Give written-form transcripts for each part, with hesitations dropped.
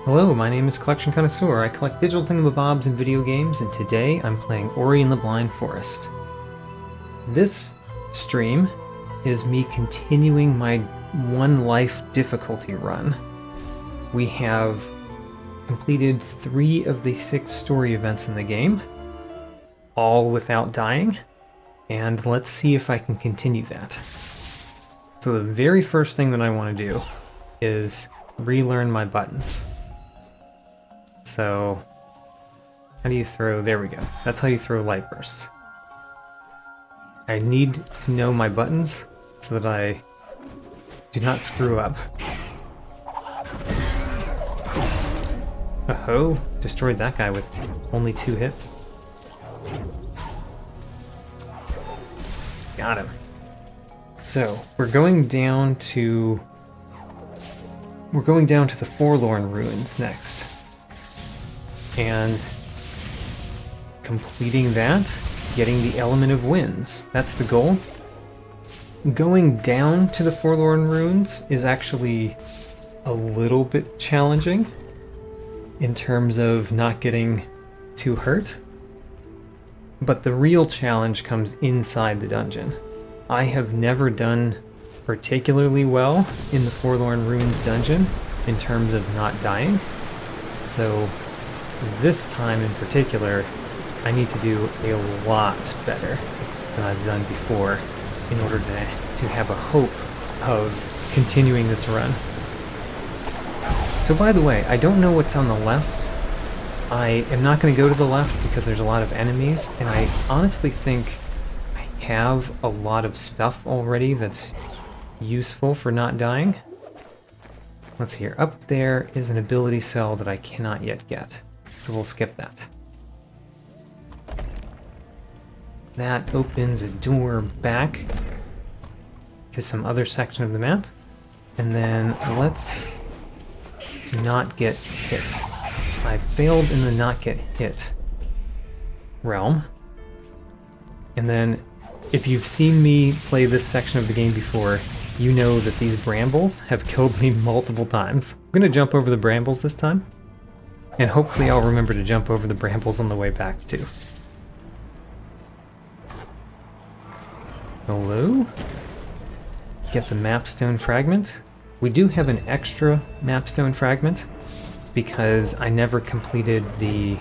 Hello, my name is Collection Connoisseur. I collect digital thingamabobs and video games, and today I'm playing Ori and the Blind Forest. This stream is me continuing my one life difficulty run. We have completed 3 of the 6 story events in the game, all without dying, and let's see if I can continue that. So the very first thing that I want to do is relearn my buttons. So, how do you throw? There we go. That's how you throw light bursts. I need to know my buttons so that I do not screw up. Oh-ho, destroyed that guy with only 2 hits. Got him. So, we're going down to the Forlorn Ruins next. And completing that, getting the Element of Winds. That's the goal. Going down to the Forlorn Ruins is actually a little bit challenging in terms of not getting too hurt. But the real challenge comes inside the dungeon. I have never done particularly well in the Forlorn Ruins dungeon in terms of not dying. So this time in particular, I need to do a lot better than I've done before in order to have a hope of continuing this run. So by the way, I don't know what's on the left. I am not going to go to the left because there's a lot of enemies, and I honestly think I have a lot of stuff already that's useful for not dying. Let's see here. Up there is an ability cell that I cannot yet get, so we'll skip that. That opens a door back to some other section of the map, and then let's not get hit. I failed in the not get hit realm. And then if you've seen me play this section of the game before, you know that these brambles have killed me multiple times. I'm going to jump over the brambles this time, and hopefully I'll remember to jump over the brambles on the way back too. Hello? Get the mapstone fragment. We do have an extra mapstone fragment because I never completed the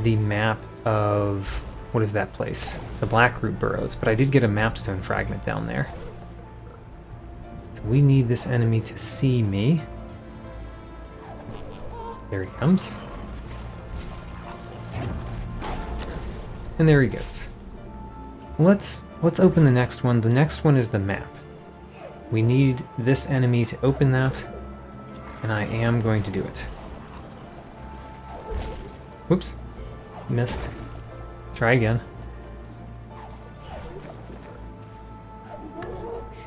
map of, what is that place? The Blackroot Burrows, but I did get a mapstone fragment down there. So we need this enemy to see me. There he comes. And there he goes. Let's open the next one. The next one is the map. We need this enemy to open that, and I am going to do it. Whoops. Missed. Try again.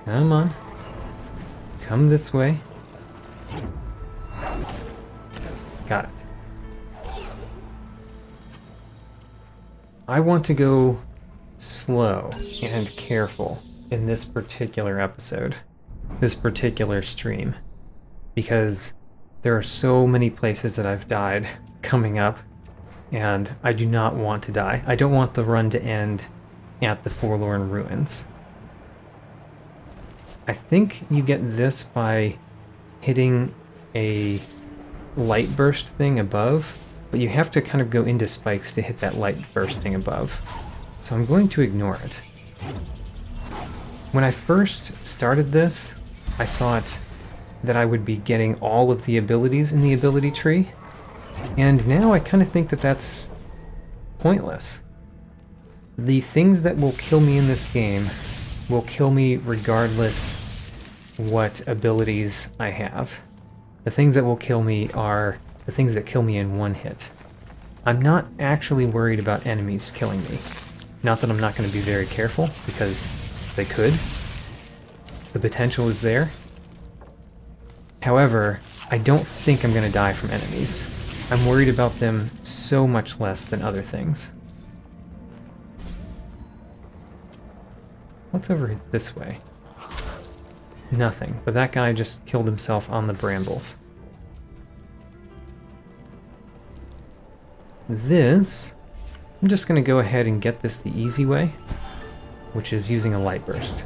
Come on. Come this way. Got it. I want to go slow and careful in this particular episode, this particular stream, because there are so many places that I've died coming up, and I do not want to die. I don't want the run to end at the Forlorn Ruins. I think you get this by hitting a light burst thing above, but you have to kind of go into spikes to hit that light burst thing above. So I'm going to ignore it. When I first started this, I thought that I would be getting all of the abilities in the ability tree, and now I kind of think that that's pointless. The things that will kill me in this game will kill me regardless what abilities I have. The things that will kill me are the things that kill me in one hit. I'm not actually worried about enemies killing me. Not that I'm not going to be very careful, because they could. The potential is there. However, I don't think I'm going to die from enemies. I'm worried about them so much less than other things. What's over this way? Nothing, but that guy just killed himself on the brambles. This, I'm just going to go ahead and get this the easy way, which is using a light burst.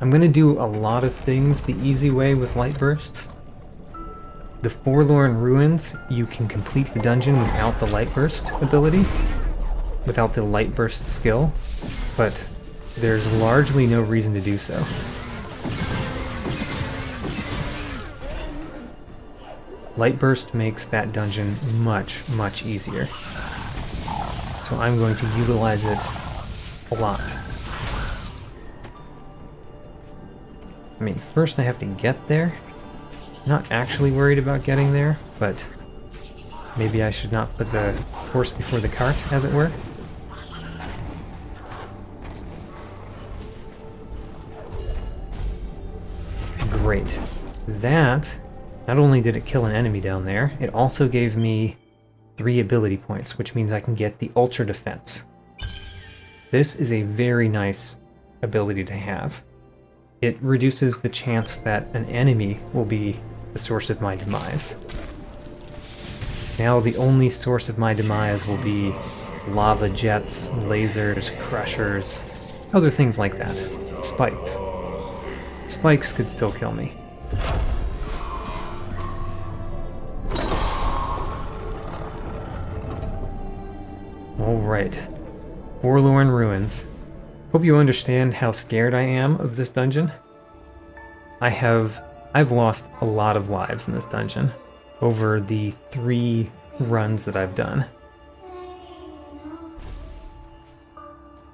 I'm going to do a lot of things the easy way with light bursts. The Forlorn Ruins, you can complete the dungeon without the light burst ability, without the light burst skill, but there's largely no reason to do so. Light burst makes that dungeon much, much easier. So I'm going to utilize it a lot. I mean, first I have to get there. Not actually worried about getting there, but maybe I should not put the horse before the cart, as it were. Great. That, not only did it kill an enemy down there, it also gave me 3 ability points, which means I can get the Ultra Defense. This is a very nice ability to have. It reduces the chance that an enemy will be the source of my demise. Now the only source of my demise will be lava jets, lasers, crushers, other things like that. Spikes. Spikes could still kill me. Alright. Forlorn Ruins. Hope you understand how scared I am of this dungeon. I've lost a lot of lives in this dungeon over the 3 runs that I've done.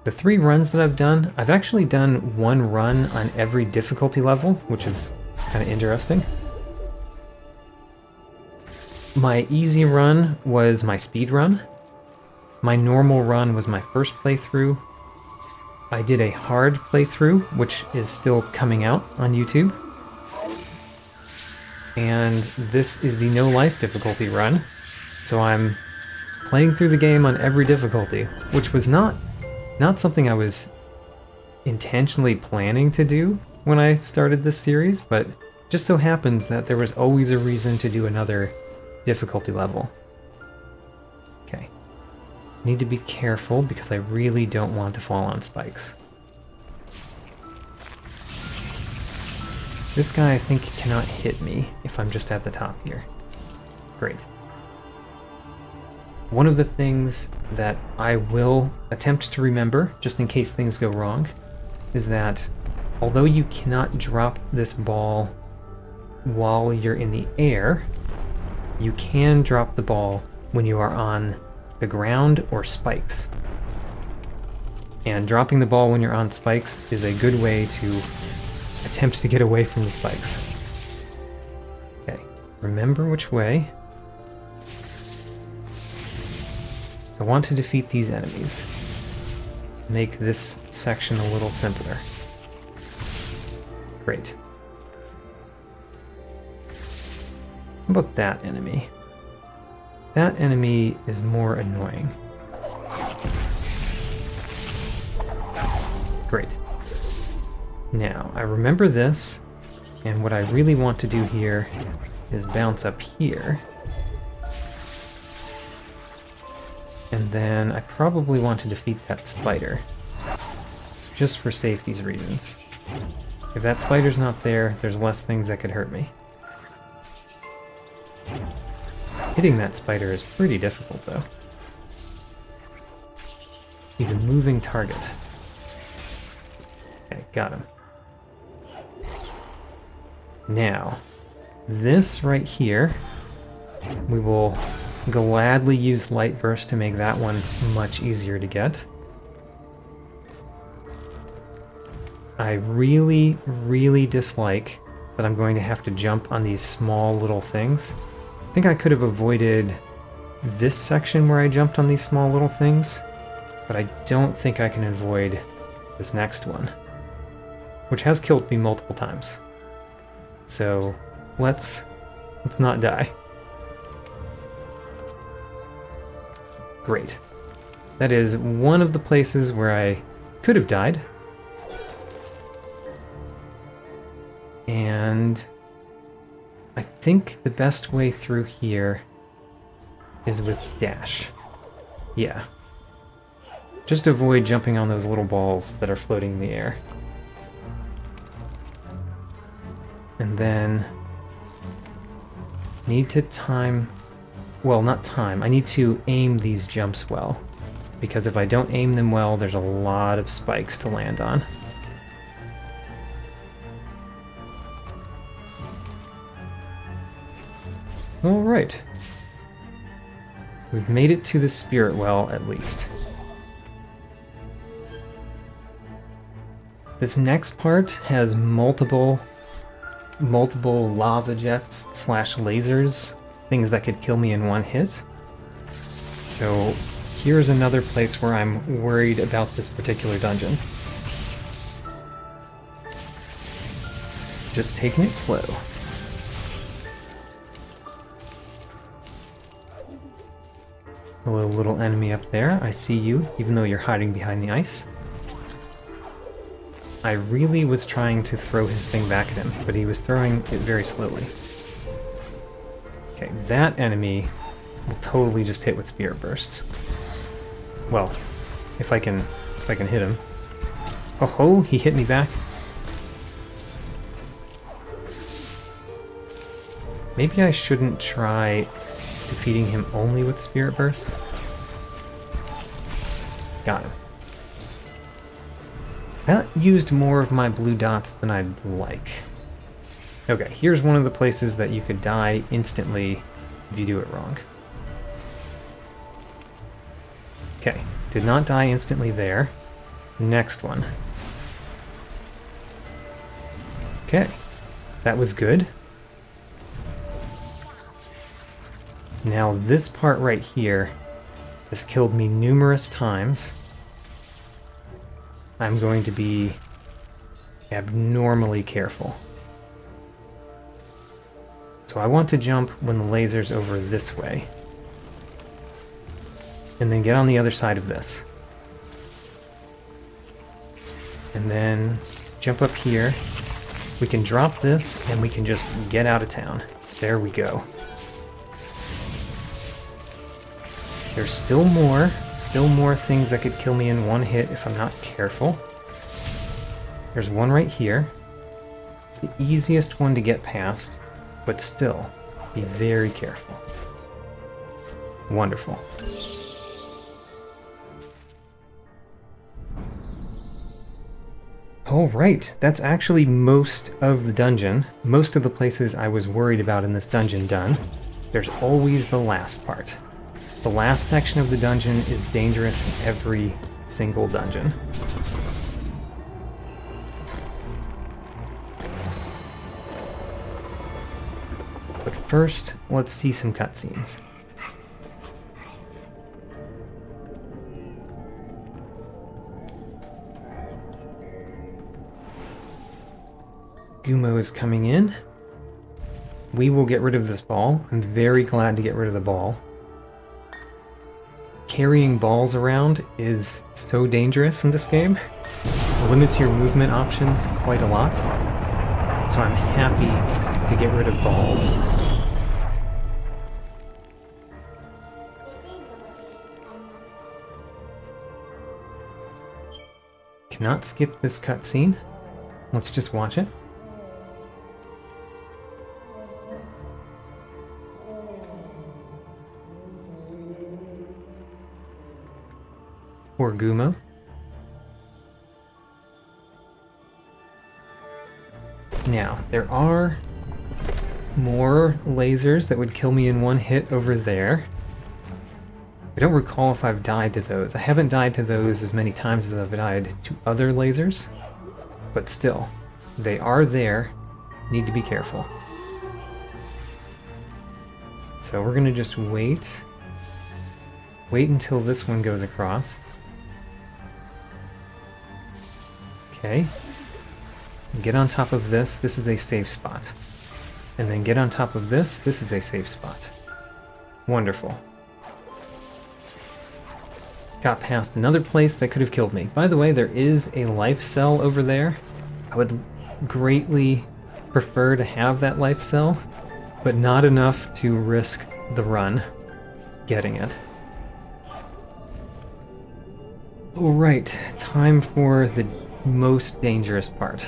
The 3 runs that I've done, I've actually done 1 run on every difficulty level, which is kind of interesting. My easy run was my speed run. My normal run was my first playthrough. I did a hard playthrough, which is still coming out on YouTube. And this is the no life difficulty run. So I'm playing through the game on every difficulty, which was not something I was intentionally planning to do when I started this series, but just so happens that there was always a reason to do another difficulty level. Okay. Need to be careful because I really don't want to fall on spikes. This guy, I think, cannot hit me if I'm just at the top here. Great. One of the things that I will attempt to remember, just in case things go wrong, is that although you cannot drop this ball while you're in the air, you can drop the ball when you are on the ground or spikes. And dropping the ball when you're on spikes is a good way to attempt to get away from the spikes. Okay, remember which way. I want to defeat these enemies. Make this section a little simpler. Great. How about that enemy? That enemy is more annoying. Great. Now, I remember this, and what I really want to do here is bounce up here. And then I probably want to defeat that spider, just for safety's reasons. If that spider's not there, there's less things that could hurt me. Hitting that spider is pretty difficult, though. He's a moving target. Okay, got him. Now, this right here, we will gladly use Light Burst to make that one much easier to get. I really, really dislike that I'm going to have to jump on these small little things. I think I could have avoided this section where I jumped on these small little things, but I don't think I can avoid this next one, which has killed me multiple times. So let's not die. Great. That is one of the places where I could have died. And I think the best way through here is with dash. Yeah. Just avoid jumping on those little balls that are floating in the air. And then need to time, well, not time, I need to aim these jumps well. Because if I don't aim them well, there's a lot of spikes to land on. Alright. We've made it to the spirit well, at least. This next part has multiple lava jets / lasers, things that could kill me in one hit. So here's another place where I'm worried about this particular dungeon. Just taking it slow. Hello, little enemy up there. I see you, even though you're hiding behind the ice. I really was trying to throw his thing back at him, but he was throwing it very slowly. Okay, that enemy will totally just hit with spirit bursts. Well, if I can hit him. Oh ho, he hit me back. Maybe I shouldn't try defeating him only with spirit bursts. Got him. That used more of my blue dots than I'd like. Okay, here's one of the places that you could die instantly if you do it wrong. Okay, did not die instantly there. Next one. Okay, that was good. Now this part right here has killed me numerous times. I'm going to be abnormally careful. So I want to jump when the laser's over this way. And then get on the other side of this. And then jump up here. We can drop this and we can just get out of town. There we go. There's still more things that could kill me in one hit if I'm not careful. There's one right here. It's the easiest one to get past, but still, be very careful. Wonderful. Alright, that's actually most of the dungeon. Most of the places I was worried about in this dungeon done. There's always the last part. The last section of the dungeon is dangerous in every single dungeon. But first, let's see some cutscenes. Gumo is coming in. We will get rid of this ball. I'm very glad to get rid of the ball. Carrying balls around is so dangerous in this game. It limits your movement options quite a lot. So I'm happy to get rid of balls. Cannot skip this cutscene. Let's just watch it. Poor Gumo. Now, there are more lasers that would kill me in one hit over there. I don't recall if I've died to those. I haven't died to those as many times as I've died to other lasers, but still, they are there. Need to be careful. So we're gonna just wait. Wait until this one goes across. Okay. Get on top of this. This is a safe spot. And then get on top of this. This is a safe spot. Wonderful. Got past another place that could have killed me. By the way, there is a life cell over there. I would greatly prefer to have that life cell, but not enough to risk the run. getting it. Alright, time for the most dangerous part.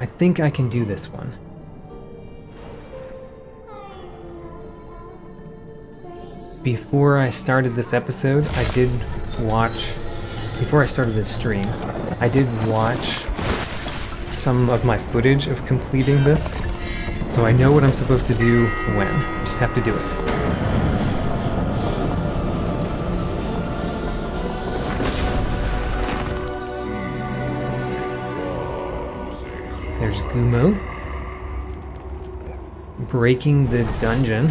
I think I can do this one. Before I started this episode, before I started this stream, I did watch some of my footage of completing this, so I know what I'm supposed to do when. I just have to do it. There's Gumo. Breaking the dungeon,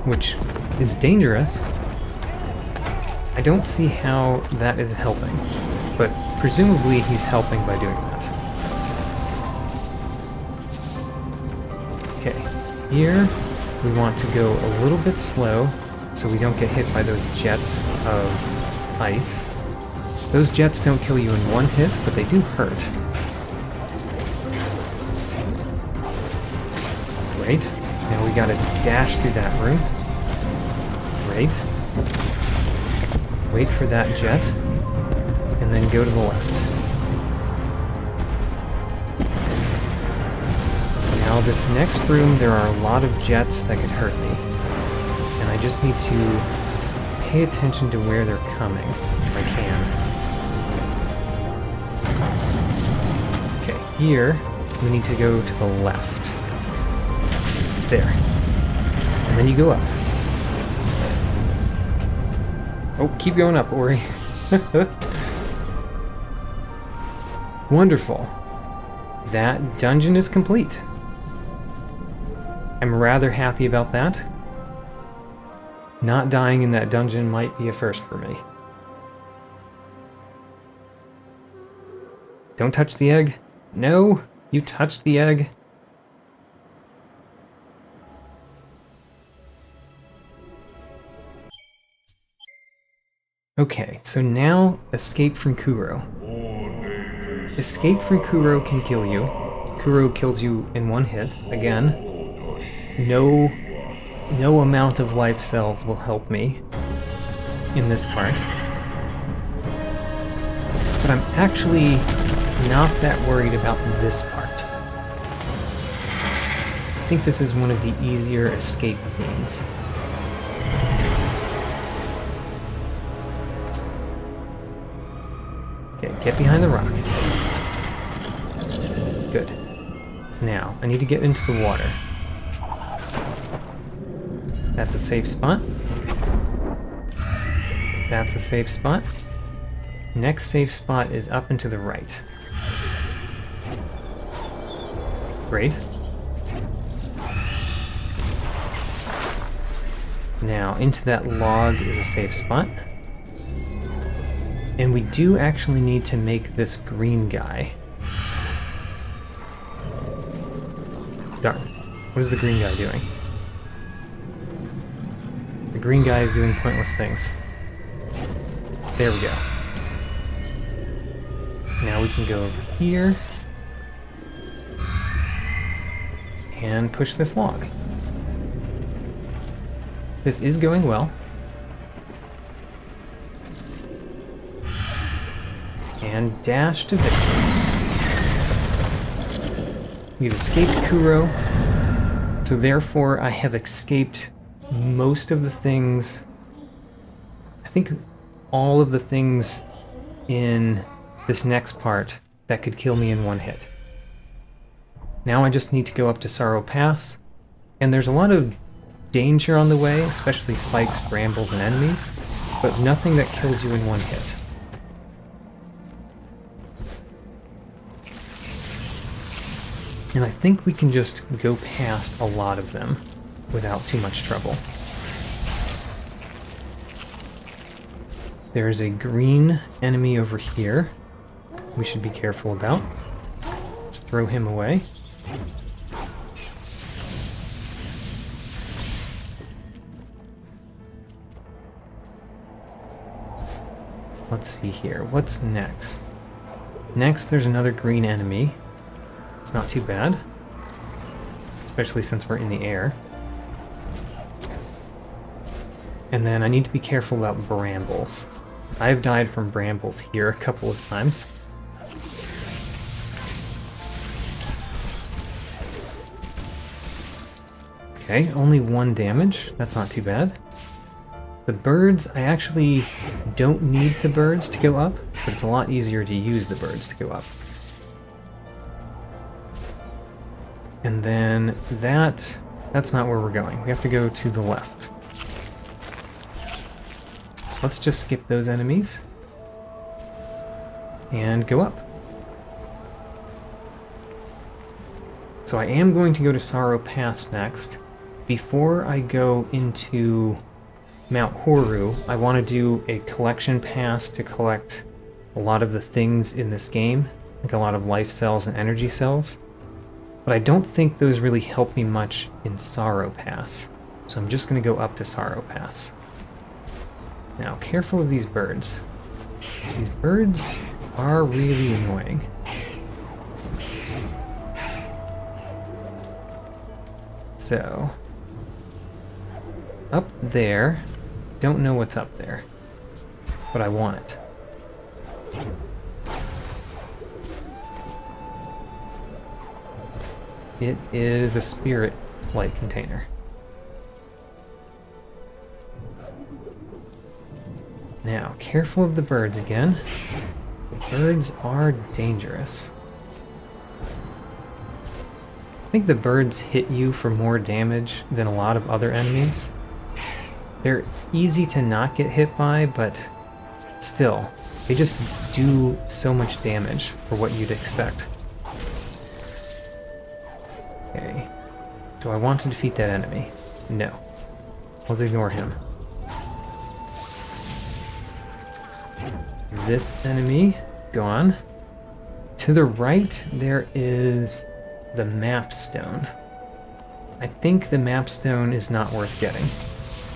which is dangerous. I don't see how that is helping, but presumably he's helping by doing that. Okay, here we want to go a little bit slow so we don't get hit by those jets of ice. Those jets don't kill you in one hit, but they do hurt. Great. Now we gotta dash through that room. Great. Wait for that jet, and then go to the left. Now this next room, there are a lot of jets that could hurt me, and I just need to pay attention to where they're coming, if I can. Okay, here, we need to go to the left. There. And then you go up. Oh, keep going up, Ori. Wonderful. That dungeon is complete. I'm rather happy about that. Not dying in that dungeon might be a first for me. Don't touch the egg. No, you touched the egg. Okay, so now escape from Kuro. Escape from Kuro can kill you. Kuro kills you in one hit. Again, no amount of life cells will help me in this part. But I'm actually not that worried about this part. I think this is one of the easier escape scenes. Okay, get behind the rock. Good. Now, I need to get into the water. That's a safe spot. That's a safe spot. Next safe spot is up and to the right. Great. Now, into that log is a safe spot. And we do actually need to make this green guy. Darn. What is the green guy doing? The green guy is doing pointless things. There we go. Now we can go over here and push this log. This is going well. And dash to victory. We've escaped Kuro, so therefore I have escaped most of the things, I think all of the things in this next part that could kill me in one hit. Now I just need to go up to Sorrow Pass, and there's a lot of danger on the way, especially spikes, brambles, and enemies, but nothing that kills you in one hit. And I think we can just go past a lot of them without too much trouble. There's a green enemy over here we should be careful about. Just throw him away. Let's see here. What's next? Next, there's another green enemy. It's not too bad. Let's especially since we're in the air. And then I need to be careful about brambles. I've died from brambles here a couple of times. Okay, only 1 damage. That's not too bad. The birds, I actually don't need the birds to go up, but it's a lot easier to use the birds to go up. And then that's not where we're going. We have to go to the left. Let's just skip those enemies and go up. So I am going to go to Sorrow Pass next. Before I go into Mount Horu, I want to do a collection pass to collect a lot of the things in this game, like a lot of life cells and energy cells. But I don't think those really help me much in Sorrow Pass, so I'm just going to go up to Sorrow Pass. Now, careful of these birds. These birds are really annoying. So, up there, don't know what's up there, but I want it. It is a spirit light container. Now, careful of the birds again. The birds are dangerous. I think the birds hit you for more damage than a lot of other enemies. They're easy to not get hit by, but still, they just do so much damage for what you'd expect. Okay. Do I want to defeat that enemy? No. Let's ignore him. This enemy, gone. To the right, there is the map stone. I think the map stone is not worth getting.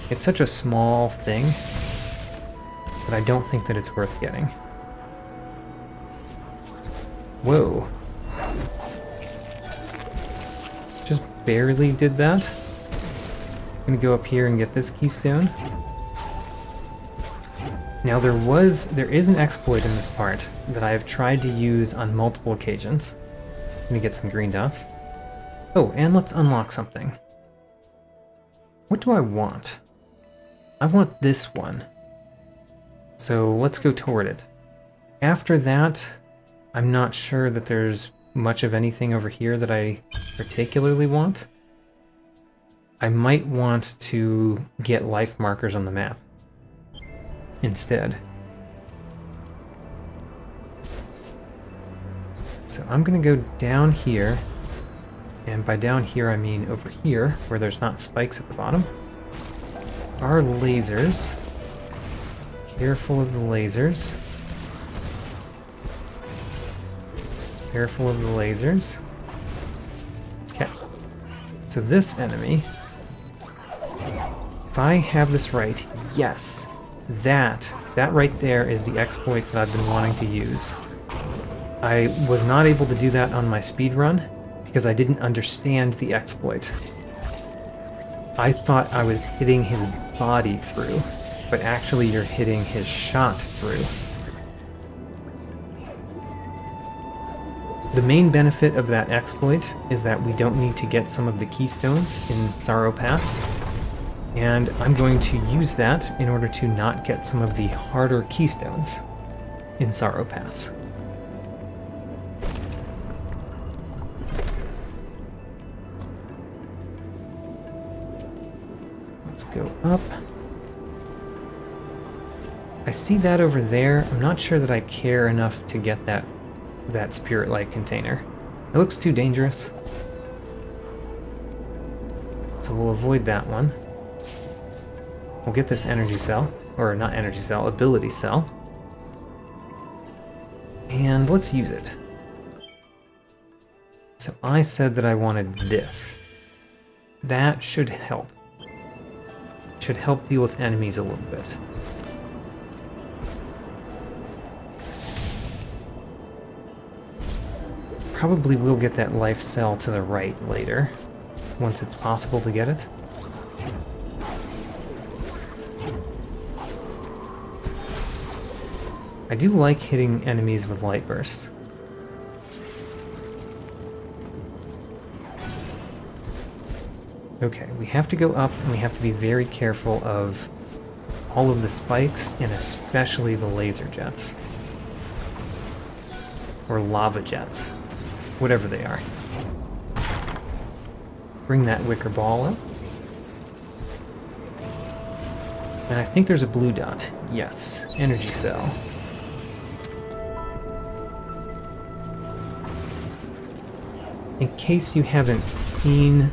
It's such a small thing, but I don't think that it's worth getting. Whoa. Just barely did that. I'm gonna go up here and get this keystone. Now there is an exploit in this part that I have tried to use on multiple occasions. Let me get some green dots. Oh, and let's unlock something. What do I want? I want this one. So let's go toward it. After that, I'm not sure that there's much of anything over here that I particularly want. I might want to get life markers on the map instead. So I'm gonna go down here, and by down here I mean over here, where there's not spikes at the bottom. Our lasers. Careful of the lasers. Careful of the lasers. Okay. So this enemy, if I have this right, yes, that right there is the exploit that I've been wanting to use. I was not able to do that on my speedrun because I didn't understand the exploit. I thought I was hitting his body through, but actually you're hitting his shot through. The main benefit of that exploit is that we don't need to get some of the keystones in Sorrow Pass, and I'm going to use that in order to not get some of the harder keystones in Sorrow Pass. Let's go up. I see that over there. I'm not sure that I care enough to get that spirit light container. It looks too dangerous. So we'll avoid that one. We'll get this energy cell, or not energy cell, ability cell. And let's use it. So I said that I wanted this. That should help. Should help deal with enemies a little bit. Probably will get that life cell to the right later. once it's possible to get it. I do like hitting enemies with light bursts. Okay, we have to go up and we have to be very careful of all of the spikes and especially the laser jets. Or lava jets. Whatever they are. Bring that wicker ball up. And I think there's a blue dot. Yes, energy cell. In case you haven't seen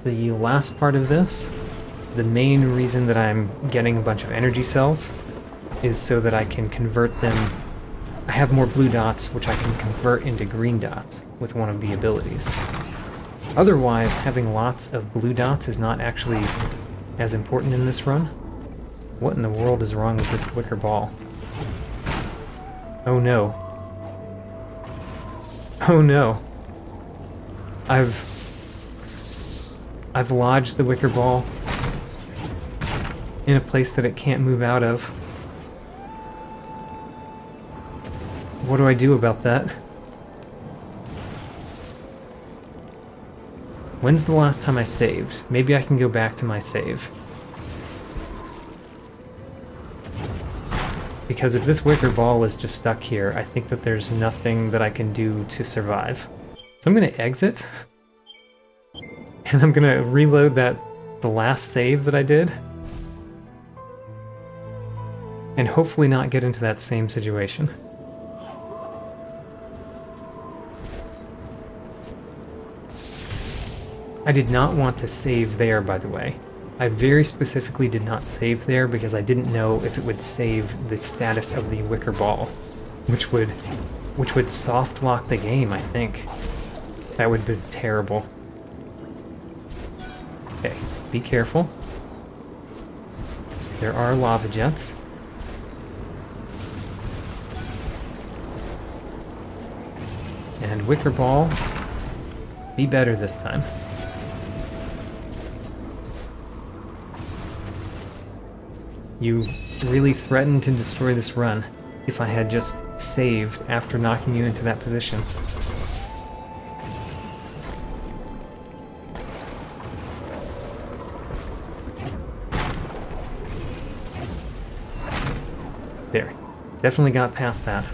the last part of this, the main reason that I'm getting a bunch of energy cells is so that I can convert them. I have more blue dots, which I can convert into green dots with one of the abilities. Otherwise, having lots of blue dots is not actually as important in this run. What in the world is wrong with this wicker ball? Oh no. Oh no. I've lodged the wicker ball in a place that it can't move out of. What do I do about that? When's the last time I saved? Maybe I can go back to my save. Because if this wicker ball is just stuck here, I think that there's nothing that I can do to survive. So I'm going to exit. And I'm going to reload the last save that I did. And hopefully not get into that same situation. I did not want to save there, by the way. I very specifically did not save there because I didn't know if it would save the status of the wicker ball, which would soft lock the game, I think. That would be terrible. Okay, be careful. There are lava jets. And wicker ball, be better this time. You really threatened to destroy this run if I had just saved after knocking you into that position. There. Definitely got past that.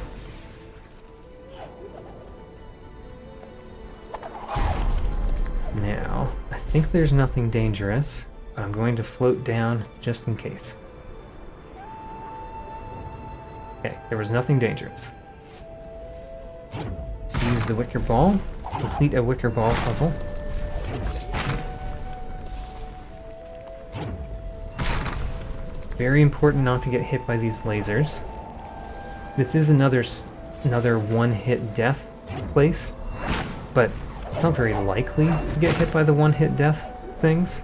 Now, I think there's nothing dangerous, but I'm going to float down just in case. Okay, there was nothing dangerous. Let's use the wicker ball, complete a wicker ball puzzle. Very important not to get hit by these lasers. This is another one-hit death place, but it's not very likely to get hit by the one-hit death things.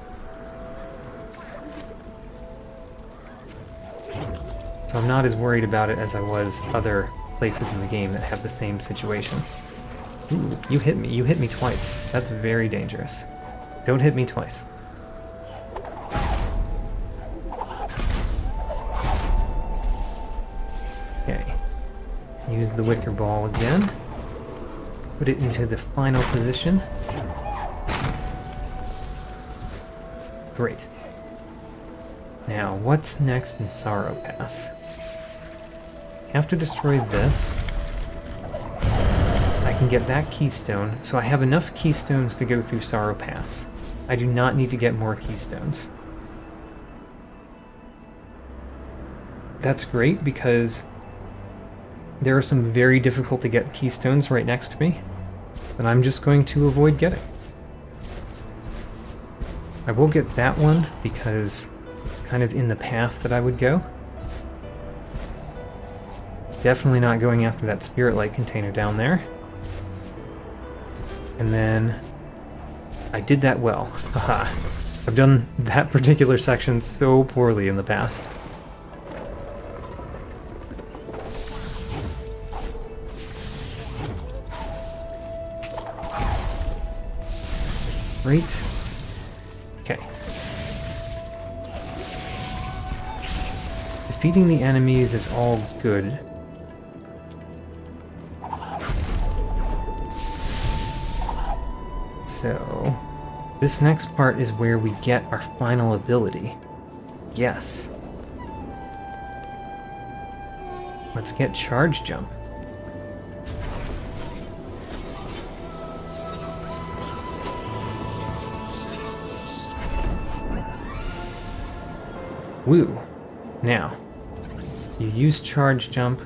So I'm not as worried about it as I was other places in the game that have the same situation. Ooh, you hit me. You hit me twice. That's very dangerous. Don't hit me twice. Okay. Use the wicker ball again. Put it into the final position. Great. Now, what's next in Sorrow Pass? Have to destroy this. I can get that keystone, so I have enough keystones to go through Sorrow Paths. I do not need to get more keystones. That's great because there are some very difficult to get keystones right next to me that I'm just going to avoid getting. I will get that one because it's kind of in the path that I would go. Definitely not going after that spirit light container down there. And then I did that well. Haha. I've done that particular section so poorly in the past. Great. defeating the enemies is all good. So, this next part is where we get our final ability. Yes. Let's get Charge Jump. Woo! Now, you use Charge Jump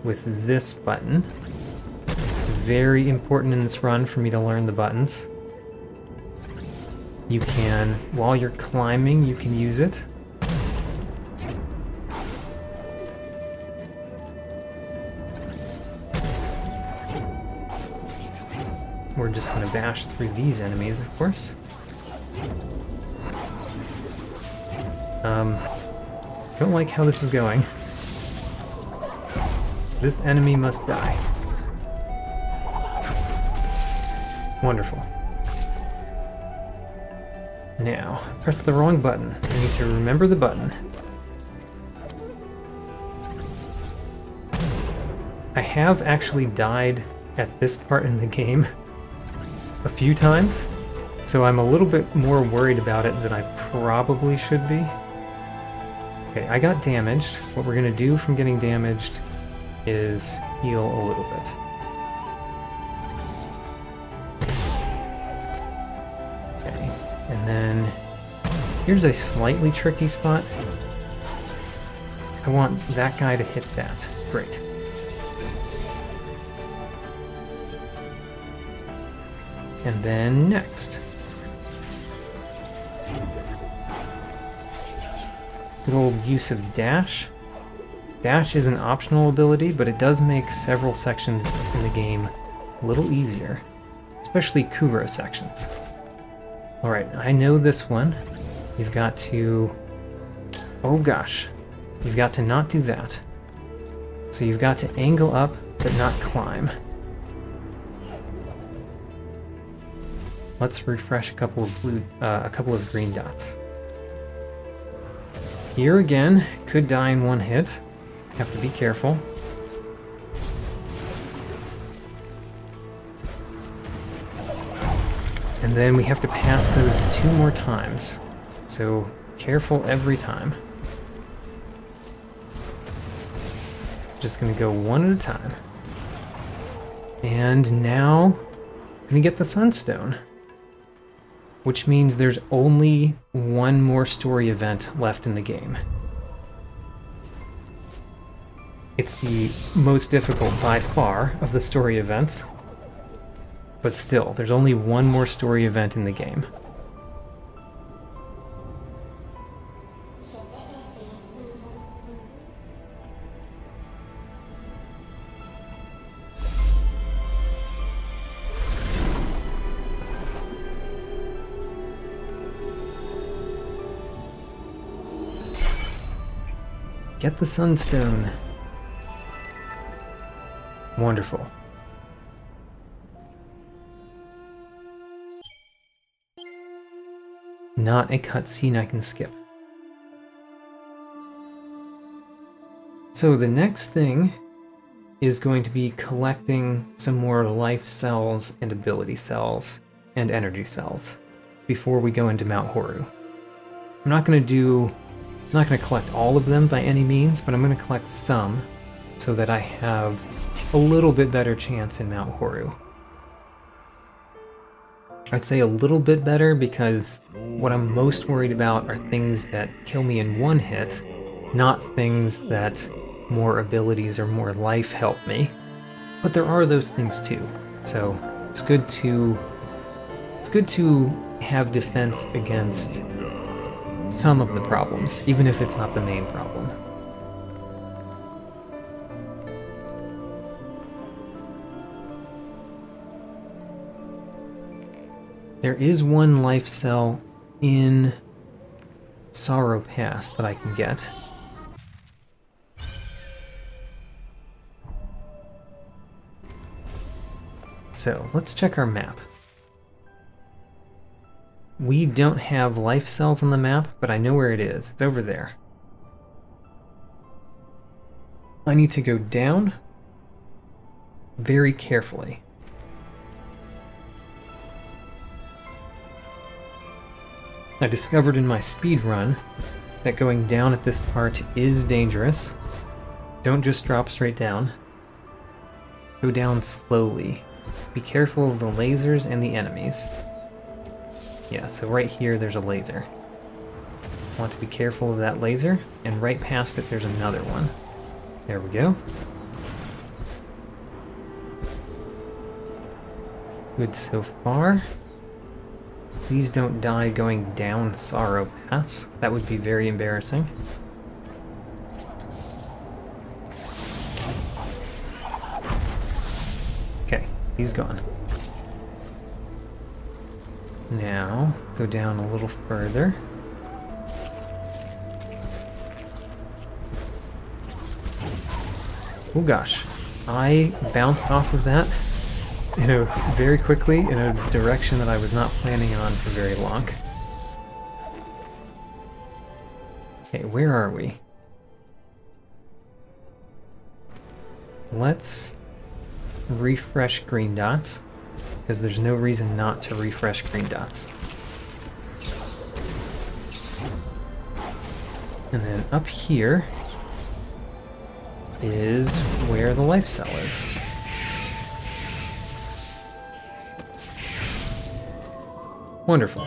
with this button. Very important in this run for me to learn the buttons. You can, while you're climbing, you can use it. We're just going to bash through these enemies, of course. Don't like how this is going. This enemy must die. Wonderful. Now, press the wrong button. I need to remember the button. I have actually died at this part in the game a few times, so I'm a little bit more worried about it than I probably should be. Okay, I got damaged. What we're going to do from getting damaged is heal a little bit. Okay, and then here's a slightly tricky spot. I want that guy to hit that. Great. And then next. Good old use of dash. Dash is an optional ability, but it does make several sections in the game a little easier, especially Kuro sections. Alright, I know this one. You've got to... oh gosh. You've got to not do that. So you've got to angle up, but not climb. Let's refresh a couple of green dots. Here again, could die in one hit. Have to be careful. And then we have to pass those 2 more times. So careful every time. Just gonna go one at a time. And now, I'm gonna get the Sunstone. Which means there's only one more story event left in the game. It's the most difficult by far of the story events, but still, there's only one more story event in the game. Get the Sunstone. Wonderful. Not a cutscene I can skip. So the next thing is going to be collecting some more life cells and ability cells and energy cells before we go into Mount Horu. I'm not going to collect all of them by any means, but I'm going to collect some so that I have a little bit better chance in Mount Horu. I'd say a little bit better because what I'm most worried about are things that kill me in one hit, not things that more abilities or more life help me. But there are those things too, so it's good to have defense against some of the problems, even if it's not the main problem. There is one life cell in Sorrow Pass that I can get. So, let's check our map. We don't have life cells on the map, but I know where it is. It's over there. I need to go down very carefully. I discovered in my speed run that going down at this part is dangerous. Don't just drop straight down. Go down slowly. Be careful of the lasers and the enemies. Yeah, so right here there's a laser. I want to be careful of that laser, and right past it there's another one. There we go. Good so far. Please don't die going down Sorrow Pass. That would be very embarrassing. Okay, he's gone. Now, go down a little further. Oh gosh, I bounced off of that very quickly in a direction that I was not planning on for very long. Okay, where are we? Let's refresh green dots, because there's no reason not to refresh green dots. And then up here is where the life cell is. Wonderful.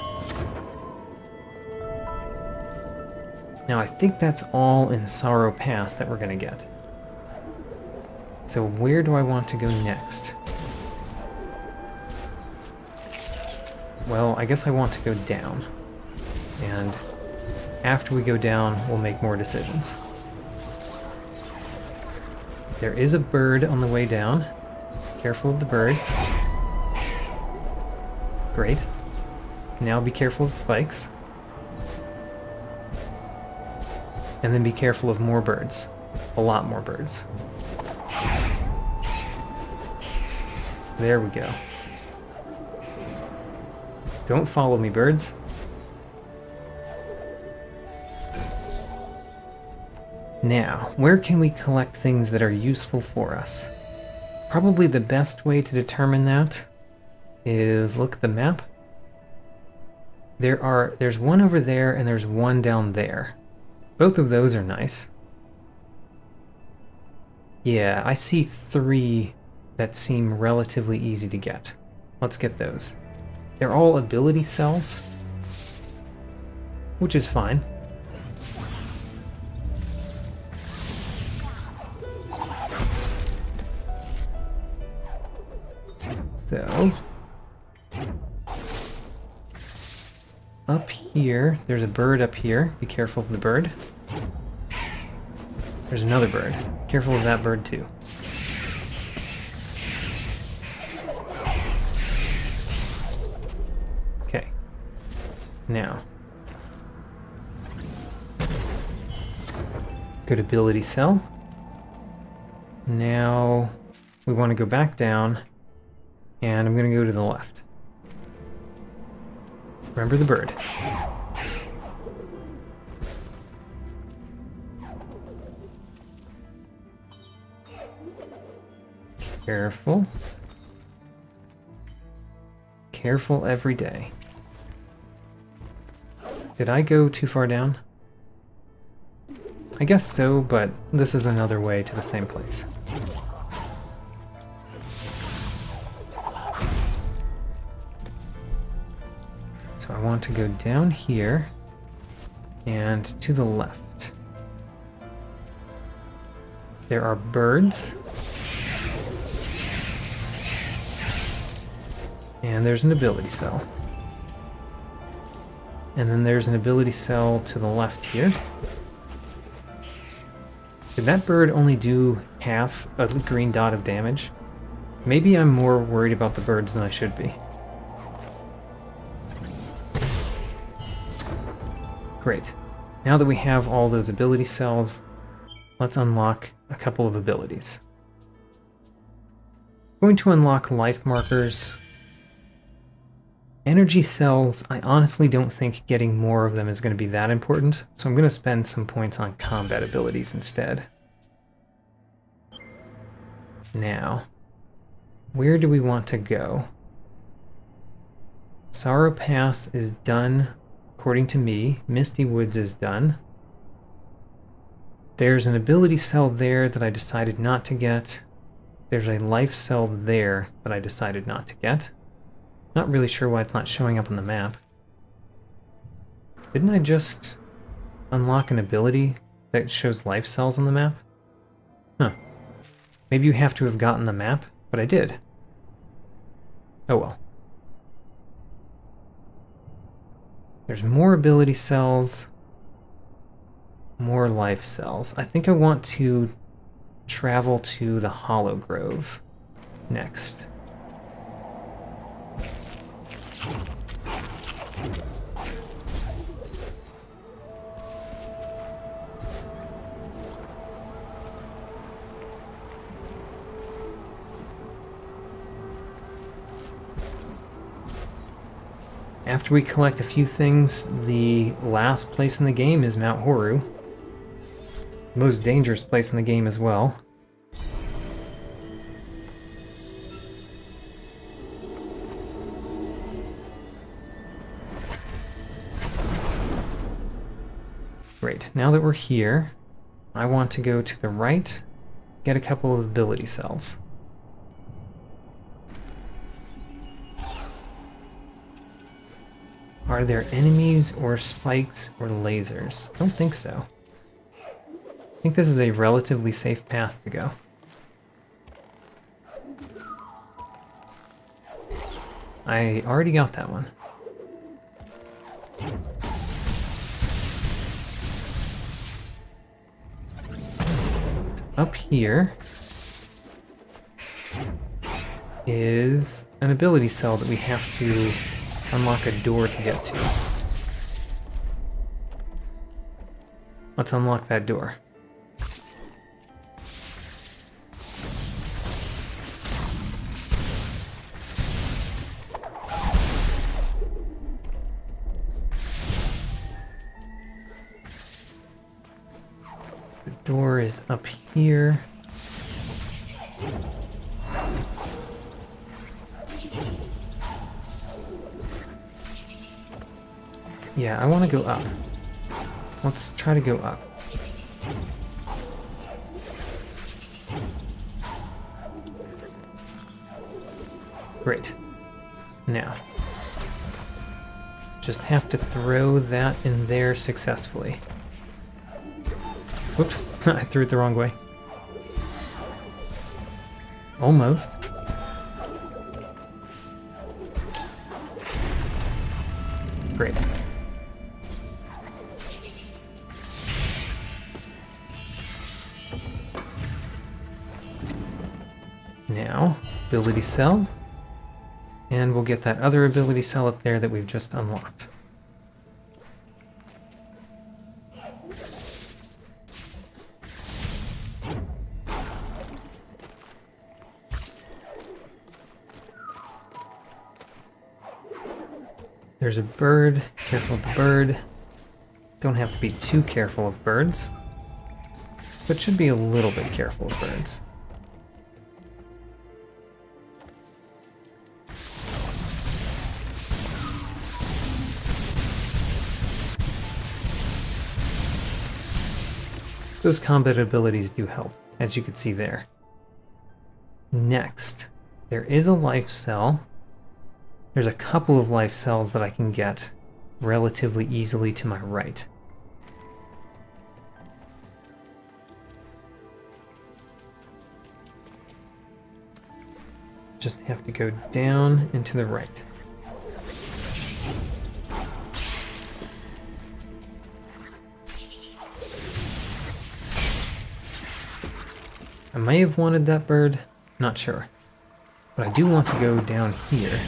Now I think that's all in Sorrow Pass that we're going to get. So where do I want to go next? Well, I guess I want to go down. And after we go down, we'll make more decisions. There is a bird on the way down. Careful of the bird. Great. Now be careful of spikes. And then be careful of more birds. A lot more birds. There we go. Don't follow me, birds. Now, where can we collect things that are useful for us? Probably the best way to determine that is look at the map. There's one over there and there's one down there. Both of those are nice. Yeah, I see 3 that seem relatively easy to get. Let's get those. They're all ability cells, which is fine. So, up here, there's a bird up here. Be careful of the bird. There's another bird. Careful of that bird too. Okay. Now. Good ability cell. Now we want to go back down, and I'm going to go to the left. Remember the bird. Careful. Careful every day. Did I go too far down? I guess so, but this is another way to the same place. So I want to go down here and to the left. There are birds. And there's an ability cell. And then there's an ability cell to the left here. Did that bird only do half a green dot of damage? Maybe I'm more worried about the birds than I should be. Great. Now that we have all those ability cells, let's unlock a couple of abilities. I'm going to unlock life markers. Energy cells, I honestly don't think getting more of them is going to be that important, so I'm going to spend some points on combat abilities instead. Now, where do we want to go? Sorrow Pass is done, according to me. Misty Woods is done. There's an ability cell there that I decided not to get. There's a life cell there that I decided not to get. Not really sure why it's not showing up on the map. Didn't I just unlock an ability that shows life cells on the map? Huh. Maybe you have to have gotten the map, but I did. Oh well. There's more ability cells, more life cells. I think I want to travel to the Hollow Grove next. After we collect a few things, the last place in the game is Mount Horu. The most dangerous place in the game as well. Great, now that we're here, I want to go to the right, get a couple of ability cells. Are there enemies or spikes or lasers? I don't think so. I think this is a relatively safe path to go. I already got that one. Up here is an ability cell that we have to unlock a door to get to. Let's unlock that door. The door is up here. Yeah, I want to go up. Let's try to go up. Great. Now, just have to throw that in there successfully. Whoops, I threw it the wrong way. Almost. Great. Now, ability cell, and we'll get that other ability cell up there that we've just unlocked. There's a bird. Careful of the bird. Don't have to be too careful of birds, but should be a little bit careful of birds. Those combat abilities do help, as you can see there. Next, there is a life cell. There's a couple of life cells that I can get relatively easily to my right. Just have to go down and to the right. I may have wanted that bird, not sure. But I do want to go down here.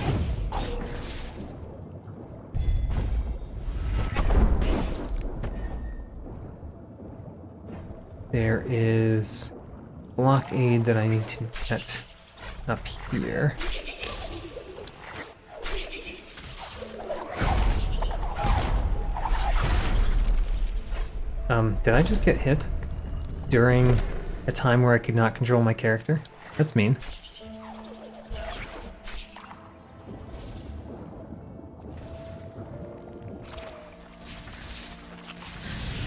There is blockade that I need to get up here. Did I just get hit during a time where I could not control my character? That's mean.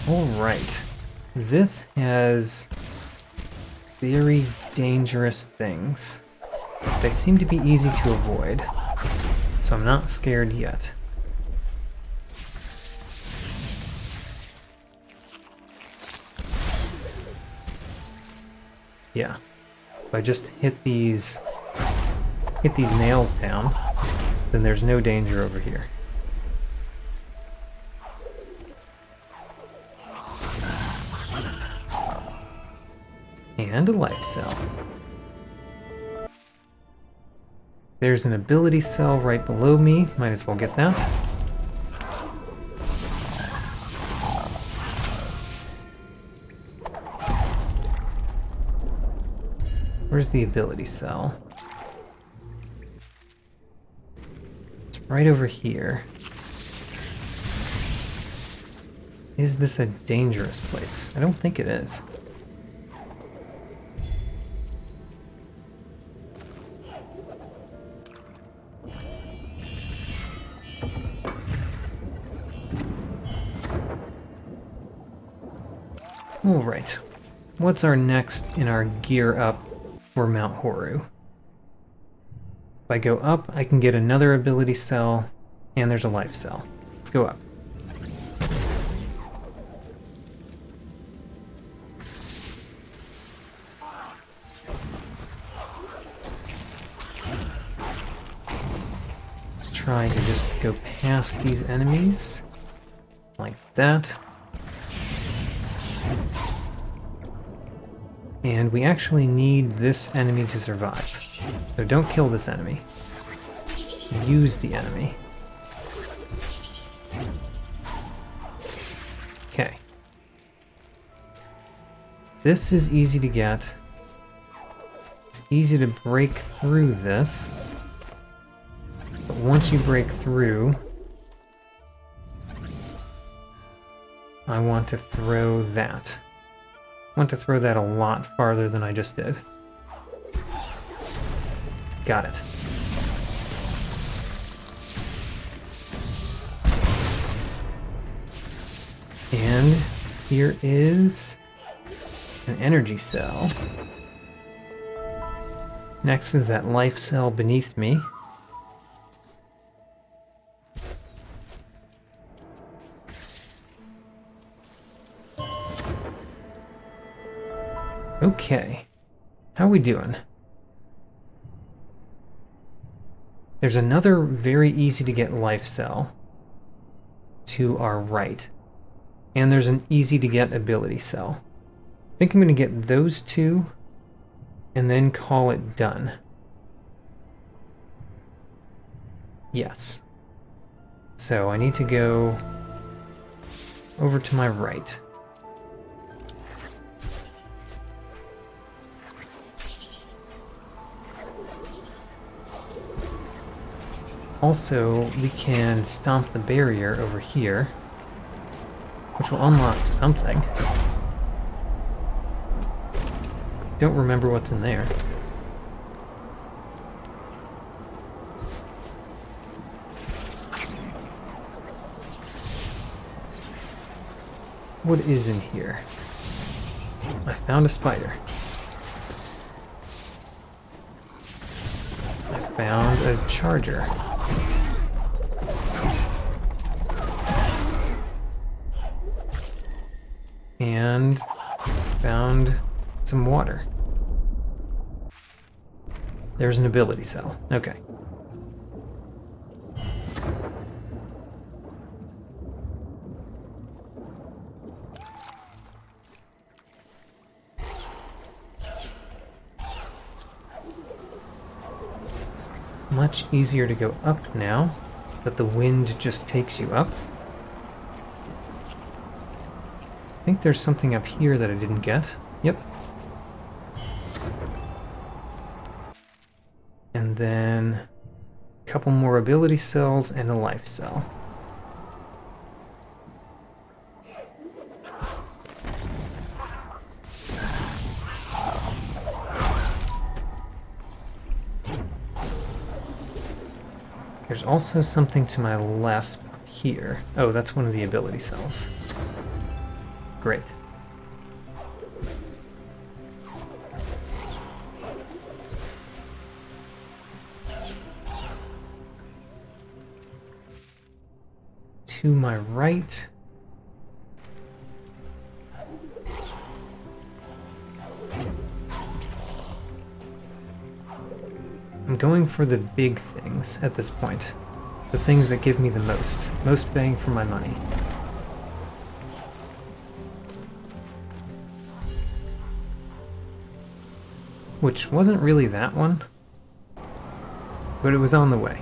Alright. This has very dangerous things. They seem to be easy to avoid, so I'm not scared yet. Yeah. If I just hit these nails down, then there's no danger over here. And a life cell. There's an ability cell right below me. Might as well get that. Where's the ability cell? It's right over here. Is this a dangerous place? I don't think it is. Alright, what's our next in our gear up for Mount Horu? If I go up, I can get another ability cell, and there's a life cell. Let's go up. Let's try to just go past these enemies, like that. And we actually need this enemy to survive. So don't kill this enemy. Use the enemy. Okay. This is easy to get. It's easy to break through this. But once you break through, I want to throw that. I want to throw that a lot farther than I just did. Got it. And here is an energy cell. Next is that life cell beneath me. Okay, how we doing? There's another very easy to get life cell to our right, and there's an easy to get ability cell. I think I'm going to get those two and then call it done. Yes. So I need to go over to my right. Also, we can stomp the barrier over here, which will unlock something. Don't remember what's in there. What is in here? I found a spider. I found a charger. And found some water. There's an ability cell. Okay. Much easier to go up now that the wind just takes you up. I think there's something up here that I didn't get. Yep. And then a couple more ability cells and a life cell. There's also something to my left up here. Oh, that's one of the ability cells. Great. To my right. I'm going for the big things at this point. The things that give me the most bang for my money. Which wasn't really that one, but it was on the way.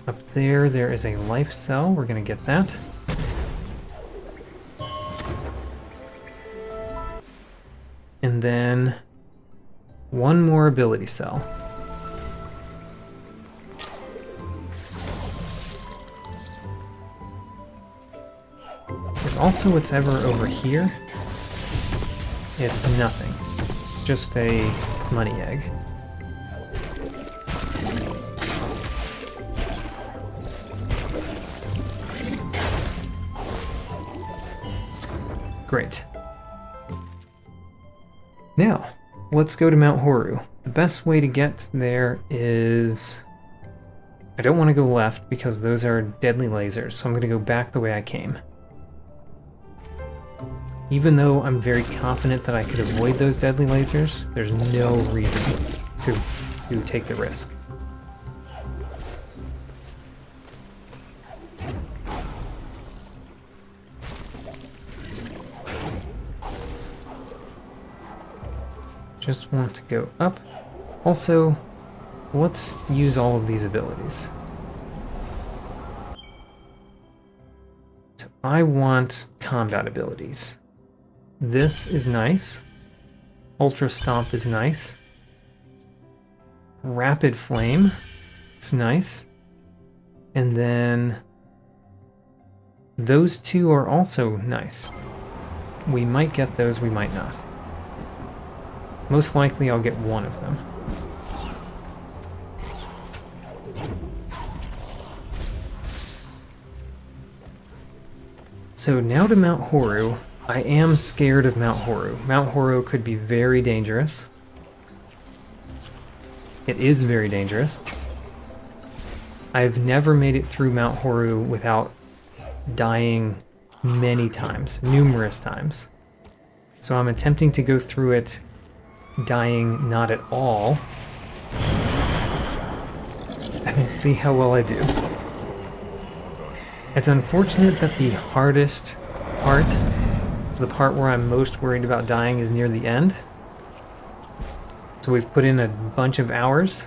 Up there, there is a life cell. We're gonna get that. And then one more ability cell. There's also whatever over here. It's nothing. It's just a money egg. Great. Now, let's go to Mount Horu. The best way to get there is... I don't want to go left because those are deadly lasers, so I'm going to go back the way I came. Even though I'm very confident that I could avoid those deadly lasers, there's no reason to take the risk. Just want to go up. Also, let's use all of these abilities. So I want combat abilities. This is nice. Ultra Stomp is nice. Rapid Flame is nice. And then those two are also nice. We might get those, we might not. Most likely I'll get one of them. So now to Mount Horu. I am scared of Mount Horu. Mount Horu could be very dangerous. It is very dangerous. I've never made it through Mount Horu without dying many times, numerous times. So I'm attempting to go through it dying not at all. And see how well I do. It's unfortunate that the hardest part, the part where I'm most worried about dying, is near the end. So we've put in a bunch of hours,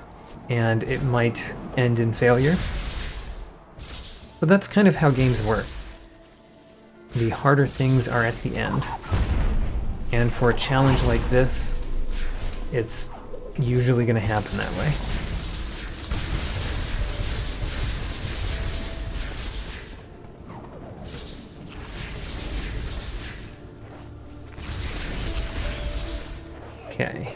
and it might end in failure. But that's kind of how games work. The harder things are at the end. And for a challenge like this, it's usually going to happen that way. Okay,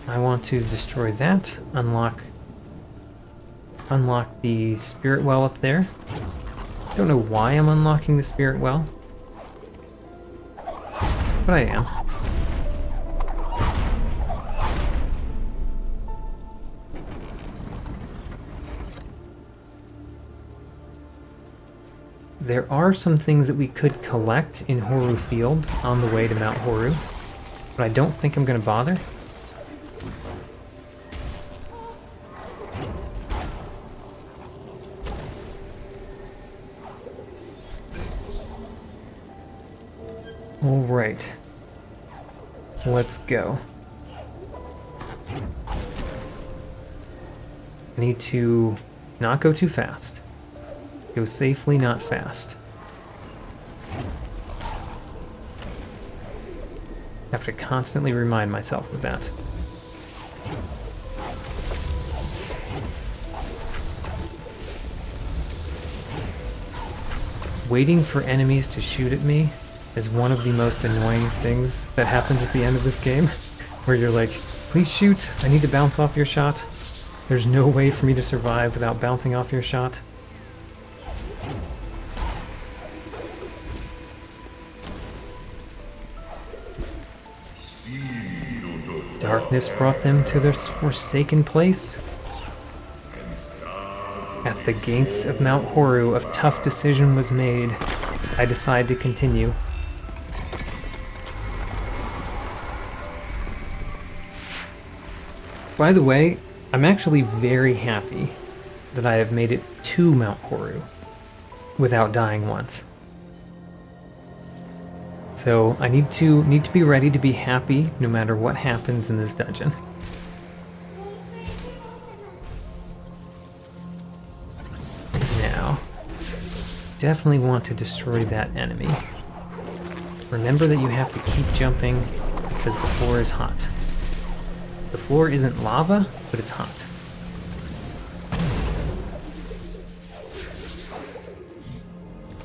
I want to destroy that, unlock the spirit well up there. Don't know why I'm unlocking the spirit well, but I am. There are some things that we could collect in Horu Fields on the way to Mount Horu, but I don't think I'm going to bother. Alright. Let's go. I need to not go too fast. Go safely, not fast. Have to constantly remind myself of that. Waiting for enemies to shoot at me is one of the most annoying things that happens at the end of this game, where you're like, please shoot, I need to bounce off your shot. There's no way for me to survive without bouncing off your shot. Darkness brought them to their forsaken place. At the gates of Mount Horu, a tough decision was made. I decide to continue. By the way, I'm actually very happy that I have made it to Mount Horu without dying once. So I need to be ready to be happy no matter what happens in this dungeon. Now, definitely want to destroy that enemy. Remember that you have to keep jumping because the floor is hot. The floor isn't lava, but it's hot.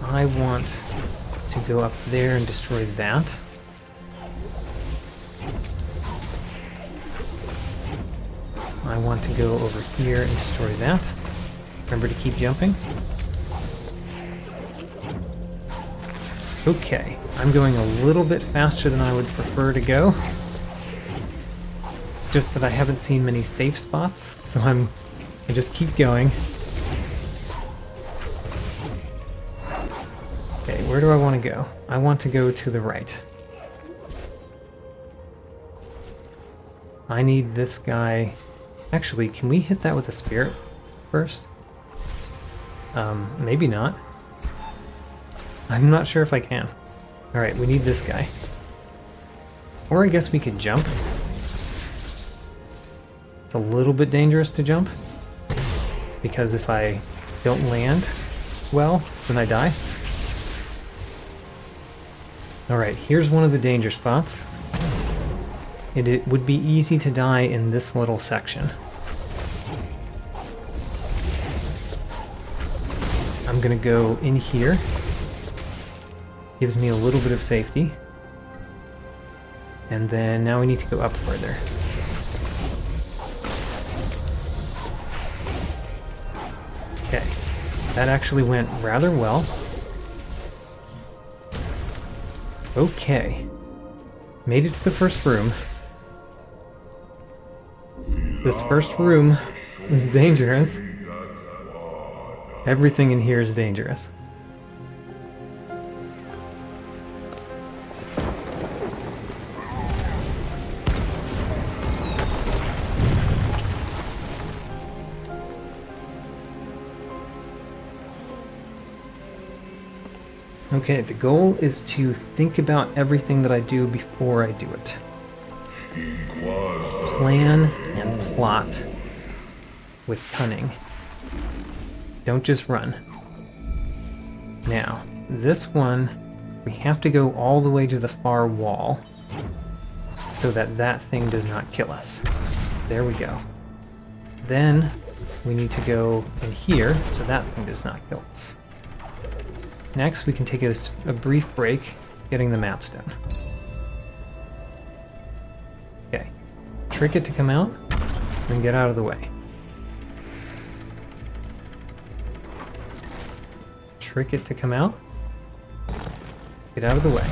I want to go up there and destroy that. I want to go over here and destroy that. Remember to keep jumping. Okay, I'm going a little bit faster than I would prefer to go. It's just that I haven't seen many safe spots, so I just keep going. Okay, where do I want to go? I want to go to the right. I need this guy. Actually, can we hit that with a spirit first? Maybe not. I'm not sure if I can. Alright, we need this guy. Or I guess we could jump. It's a little bit dangerous to jump, because if I don't land well, then I die. Alright, here's one of the danger spots. It would be easy to die in this little section. I'm gonna go in here. Gives me a little bit of safety. And then now we need to go up further. Okay, that actually went rather well. Okay, made it to the first room. This first room is dangerous. Everything in here is dangerous. Okay, the goal is to think about everything that I do before I do it. Plan and plot with cunning. Don't just run. Now, this one, we have to go all the way to the far wall so that that thing does not kill us. There we go. Then we need to go in here so that thing does not kill us. Next, we can take a brief break getting the maps done. Okay. Trick it to come out and get out of the way. Trick it to come out. Get out of the way.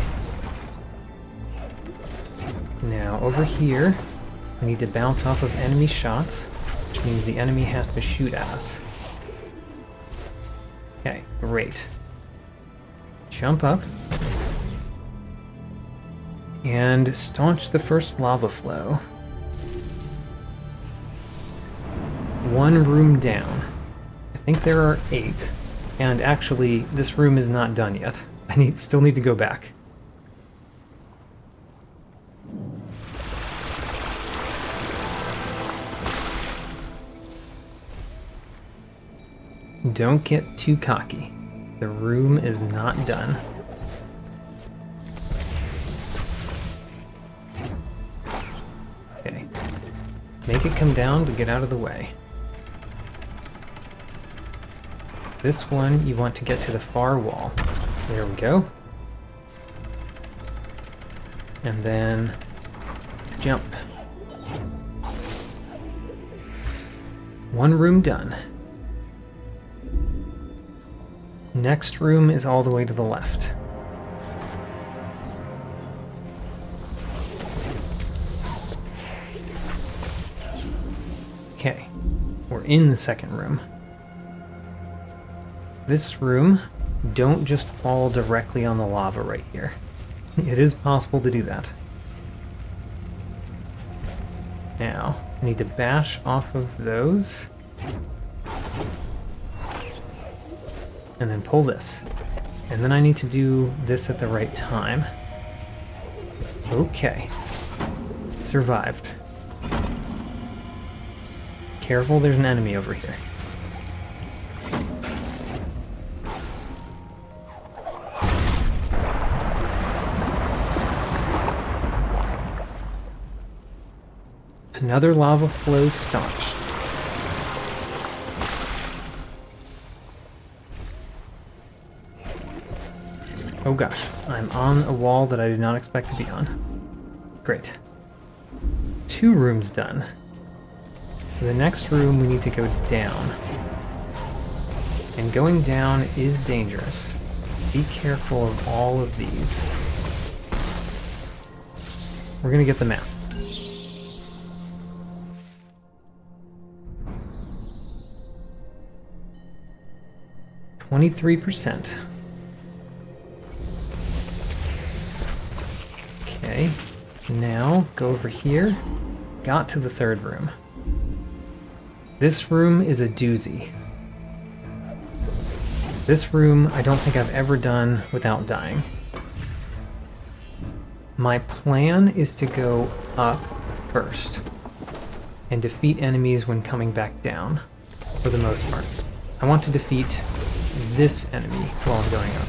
Now, over here, we need to bounce off of enemy shots, which means the enemy has to shoot at us. Okay, great. Jump up and staunch the first lava flow. One room down. I think there are 8, and actually this room is not done yet. I still need to go back. Don't get too cocky. The room is not done. Okay. Make it come down, but get out of the way. This one, you want to get to the far wall. There we go. And then jump. One room done. Next room is all the way to the left. Okay, we're in the second room. This room, don't just fall directly on the lava right here. It is possible to do that. Now, I need to bash off of those. And then pull this. And then I need to do this at the right time. Okay. Survived. Careful, there's an enemy over here. Another lava flow staunched. Oh gosh, I'm on a wall that I did not expect to be on. Great. 2 rooms done. For the next room, we need to go down. And going down is dangerous. Be careful of all of these. We're gonna get the map. %. Okay, now go over here. Got to the 3rd room. This room is a doozy. This room I don't think I've ever done without dying. My plan is to go up first and defeat enemies when coming back down, for the most part. I want to defeat this enemy while I'm going up.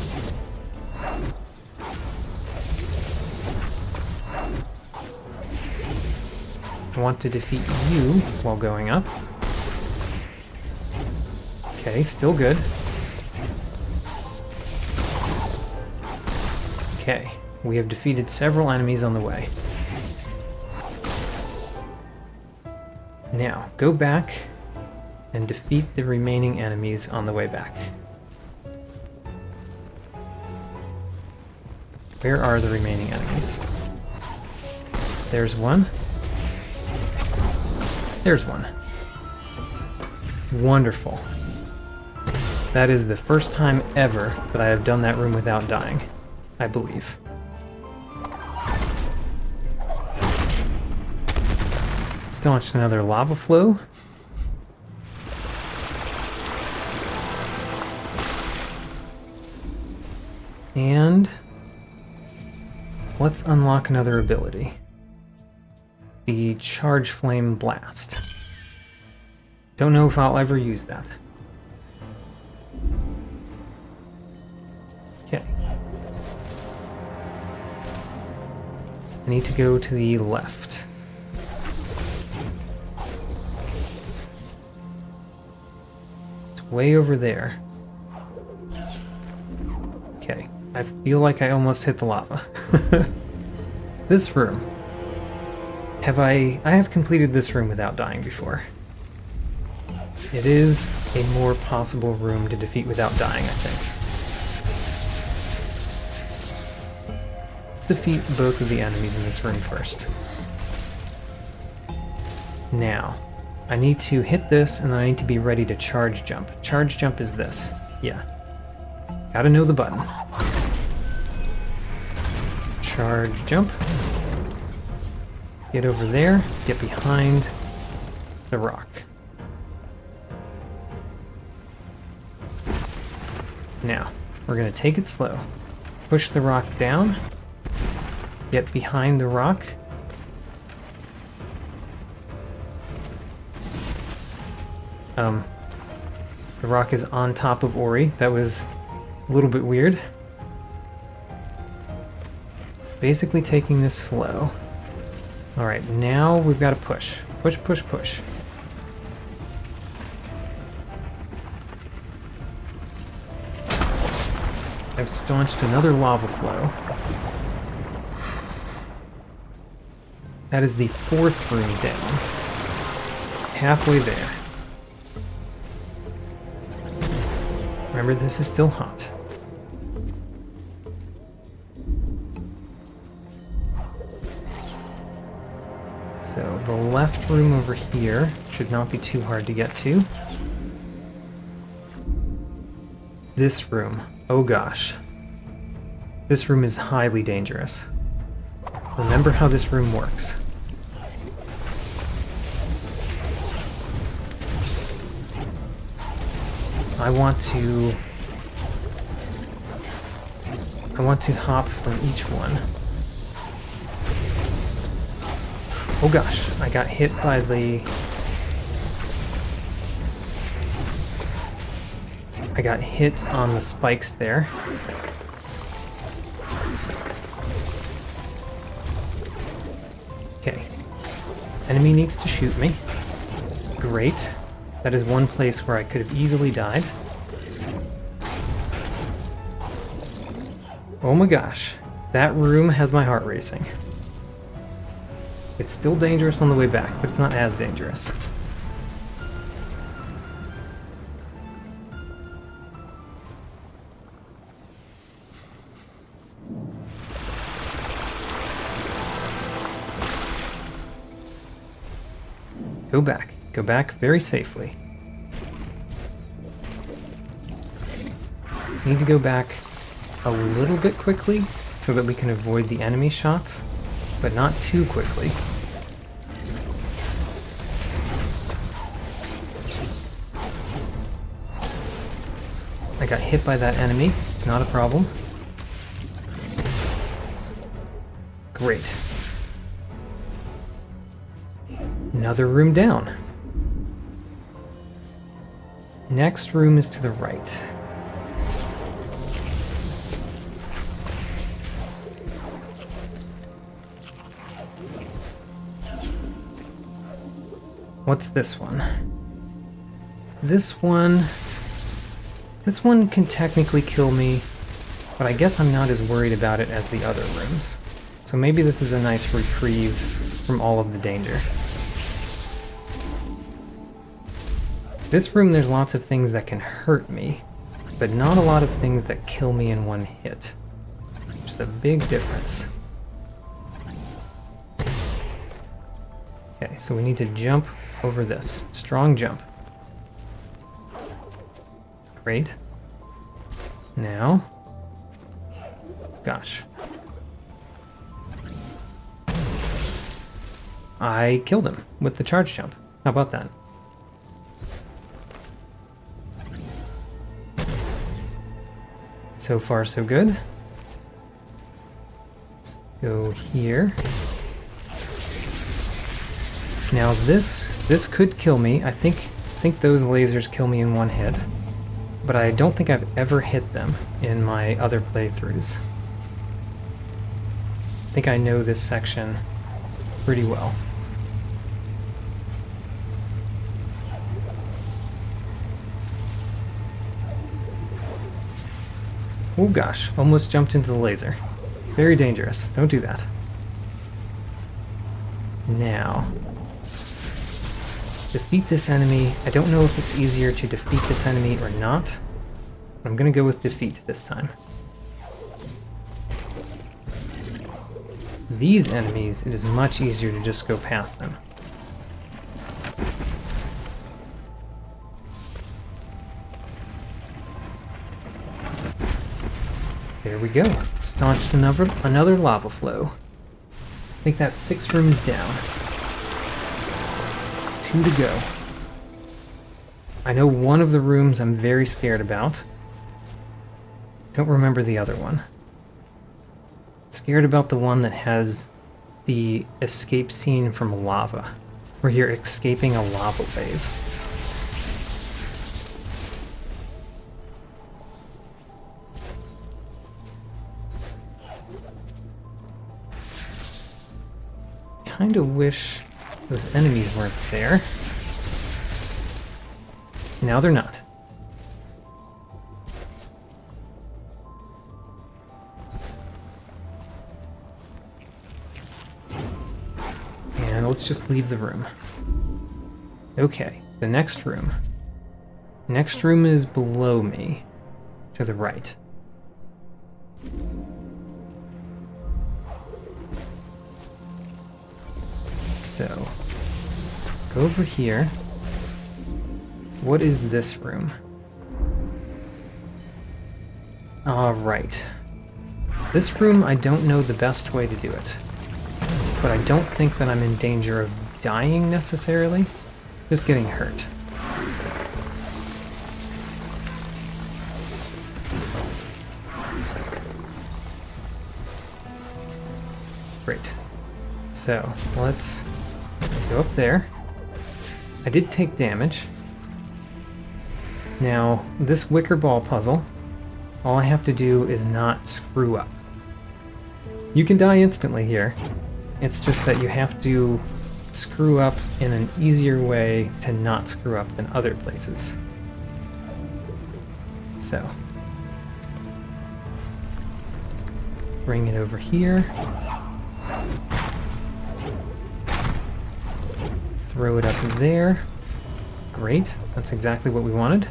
I want to defeat you while going up. Okay, still good. Okay, we have defeated several enemies on the way. Now, go back and defeat the remaining enemies on the way back. Where are the remaining enemies? There's one. There's one. Wonderful. That is the first time ever that I have done that room without dying, I believe. Launched another lava flow. And let's unlock another ability. The Charge Flame Blast. Don't know if I'll ever use that. Okay. I need to go to the left. It's way over there. Okay. I feel like I almost hit the lava. This room. I have completed this room without dying before. It is a more possible room to defeat without dying, I think. Let's defeat both of the enemies in this room first. Now, I need to hit this, and then I need to be ready to charge jump. Charge jump is this. Yeah. Gotta know the button. Charge jump. Get over there, get behind the rock. Now, we're going to take it slow. Push the rock down, get behind the rock. The rock is on top of Ori. That was a little bit weird. Basically taking this slow. Alright, now we've got to push. Push, push, push. I've staunched another lava flow. That is the 4th room down. Halfway there. Remember, this is still hot. So the left room over here should not be too hard to get to. This room. Oh gosh. This room is highly dangerous. Remember how this room works. I want to hop from each one. Oh gosh, I got hit by the... I got hit on the spikes there. Okay. Enemy needs to shoot me. Great. That is one place where I could have easily died. Oh my gosh. That room has my heart racing. It's still dangerous on the way back, but it's not as dangerous. Go back. Go back very safely. Need to go back a little bit quickly so that we can avoid the enemy shots, but not too quickly. I got hit by that enemy. Not a problem. Great. Another room down. Next room is to the right. What's this one? This one can technically kill me, but I guess I'm not as worried about it as the other rooms. So maybe this is a nice reprieve from all of the danger. This room, there's lots of things that can hurt me, but not a lot of things that kill me in one hit, which is a big difference. Okay, so we need to jump over this. Strong jump. Great. Now, gosh. I killed him with the charge jump. How about that? So far, so good. Let's go here. Now this could kill me. I think those lasers kill me in one hit, but I don't think I've ever hit them in my other playthroughs. I think I know this section pretty well. Oh gosh, almost jumped into the laser. Very dangerous. Don't do that. Now, let's defeat this enemy. I don't know if it's easier to defeat this enemy or not. I'm gonna go with defeat this time. These enemies, it is much easier to just go past them. There we go. Staunched another lava flow. I think that's 6 rooms down. 2 to go. I know one of the rooms I'm very scared about. Don't remember the other one. Scared about the one that has the escape scene from lava, where you're escaping a lava wave. Kind of wish those enemies weren't there. Now they're not. And let's just leave the room. Okay, the next room. Next room is below me, to the right. So, go over here. What is this room? Alright. This room, I don't know the best way to do it. But I don't think that I'm in danger of dying necessarily. Just getting hurt. Great. So, let's go up there. I did take damage. Now, this wicker ball puzzle, all I have to do is not screw up. You can die instantly here. It's just that you have to screw up in an easier way to not screw up than other places. So, bring it over here. Throw it up there. Great, that's exactly what we wanted.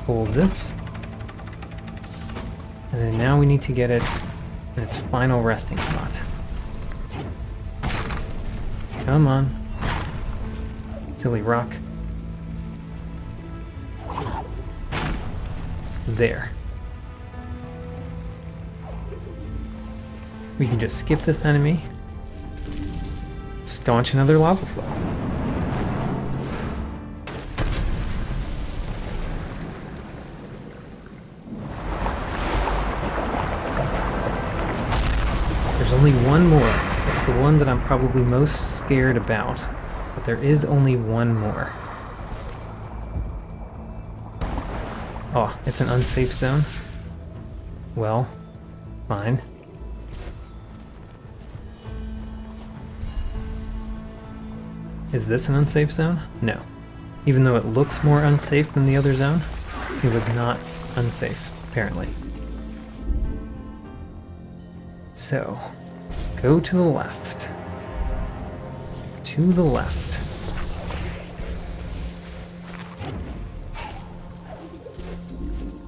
Hold this. And then now we need to get it in its final resting spot. Come on. Silly rock. There. We can just skip this enemy. Staunch another lava flow. There's only one more. It's the one that I'm probably most scared about. But there is only one more. Oh, it's an unsafe zone? Well, fine. Is this an unsafe zone? No. Even though it looks more unsafe than the other zone, it was not unsafe, apparently. So, go to the left. To the left.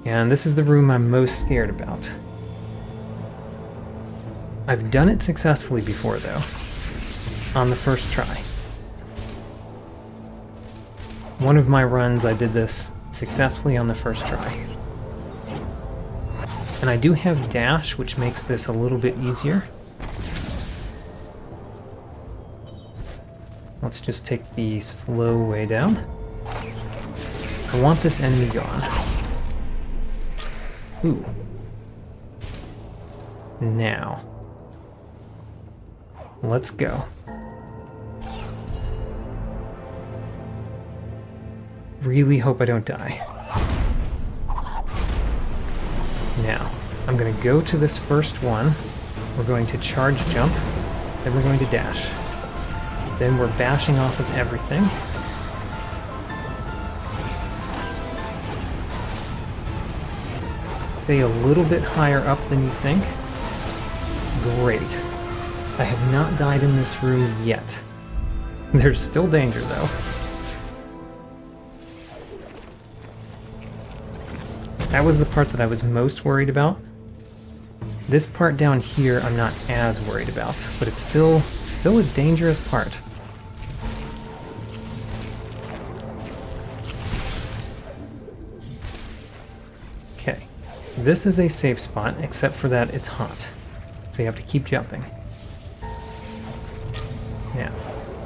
And this is the room I'm most scared about. I've done it successfully before, though. On the first try. One of my runs, I did this successfully on the first try. And I do have dash, which makes this a little bit easier. Let's just take the slow way down. I want this enemy gone. Ooh. Now. Let's go. Really hope I don't die. Now, I'm going to go to this first one. We're going to charge jump, then we're going to dash. Then we're bashing off of everything. Stay a little bit higher up than you think. Great. I have not died in this room yet. There's still danger, though. That was the part that I was most worried about. This part down here I'm not as worried about, but it's still a dangerous part. Okay, this is a safe spot, except for that it's hot. So you have to keep jumping. Now,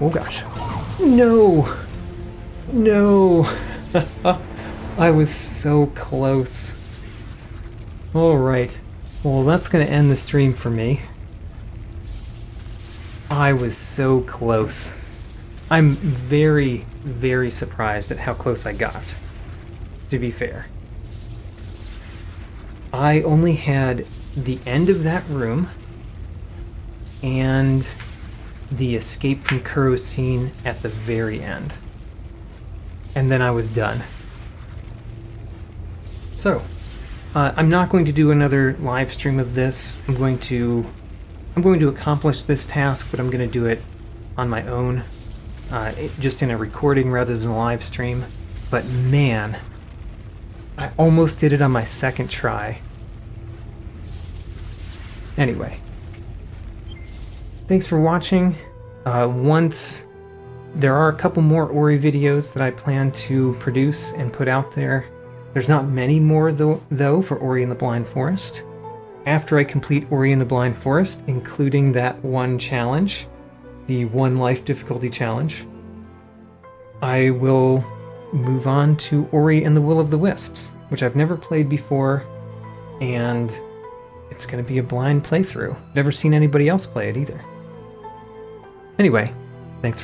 oh gosh. No! No! I was so close. Alright. Well, that's going to end the stream for me. I was so close. I'm very, very surprised at how close I got, to be fair. I only had the end of that room and the escape from Kuro's scene at the very end. And then I was done. So, I'm not going to do another live stream of this. I'm going to I'm going to accomplish this task, but I'm going to do it on my own, just in a recording rather than a live stream. But man, I almost did it on my second try. Anyway, thanks for watching. There are a couple more Ori videos that I plan to produce and put out there. There's not many more though for Ori and the Blind Forest. After I complete Ori and the Blind Forest, including that one challenge, the 1 life difficulty challenge, I will move on to Ori and the Will of the Wisps, which I've never played before, and it's going to be a blind playthrough. Never seen anybody else play it either. Anyway,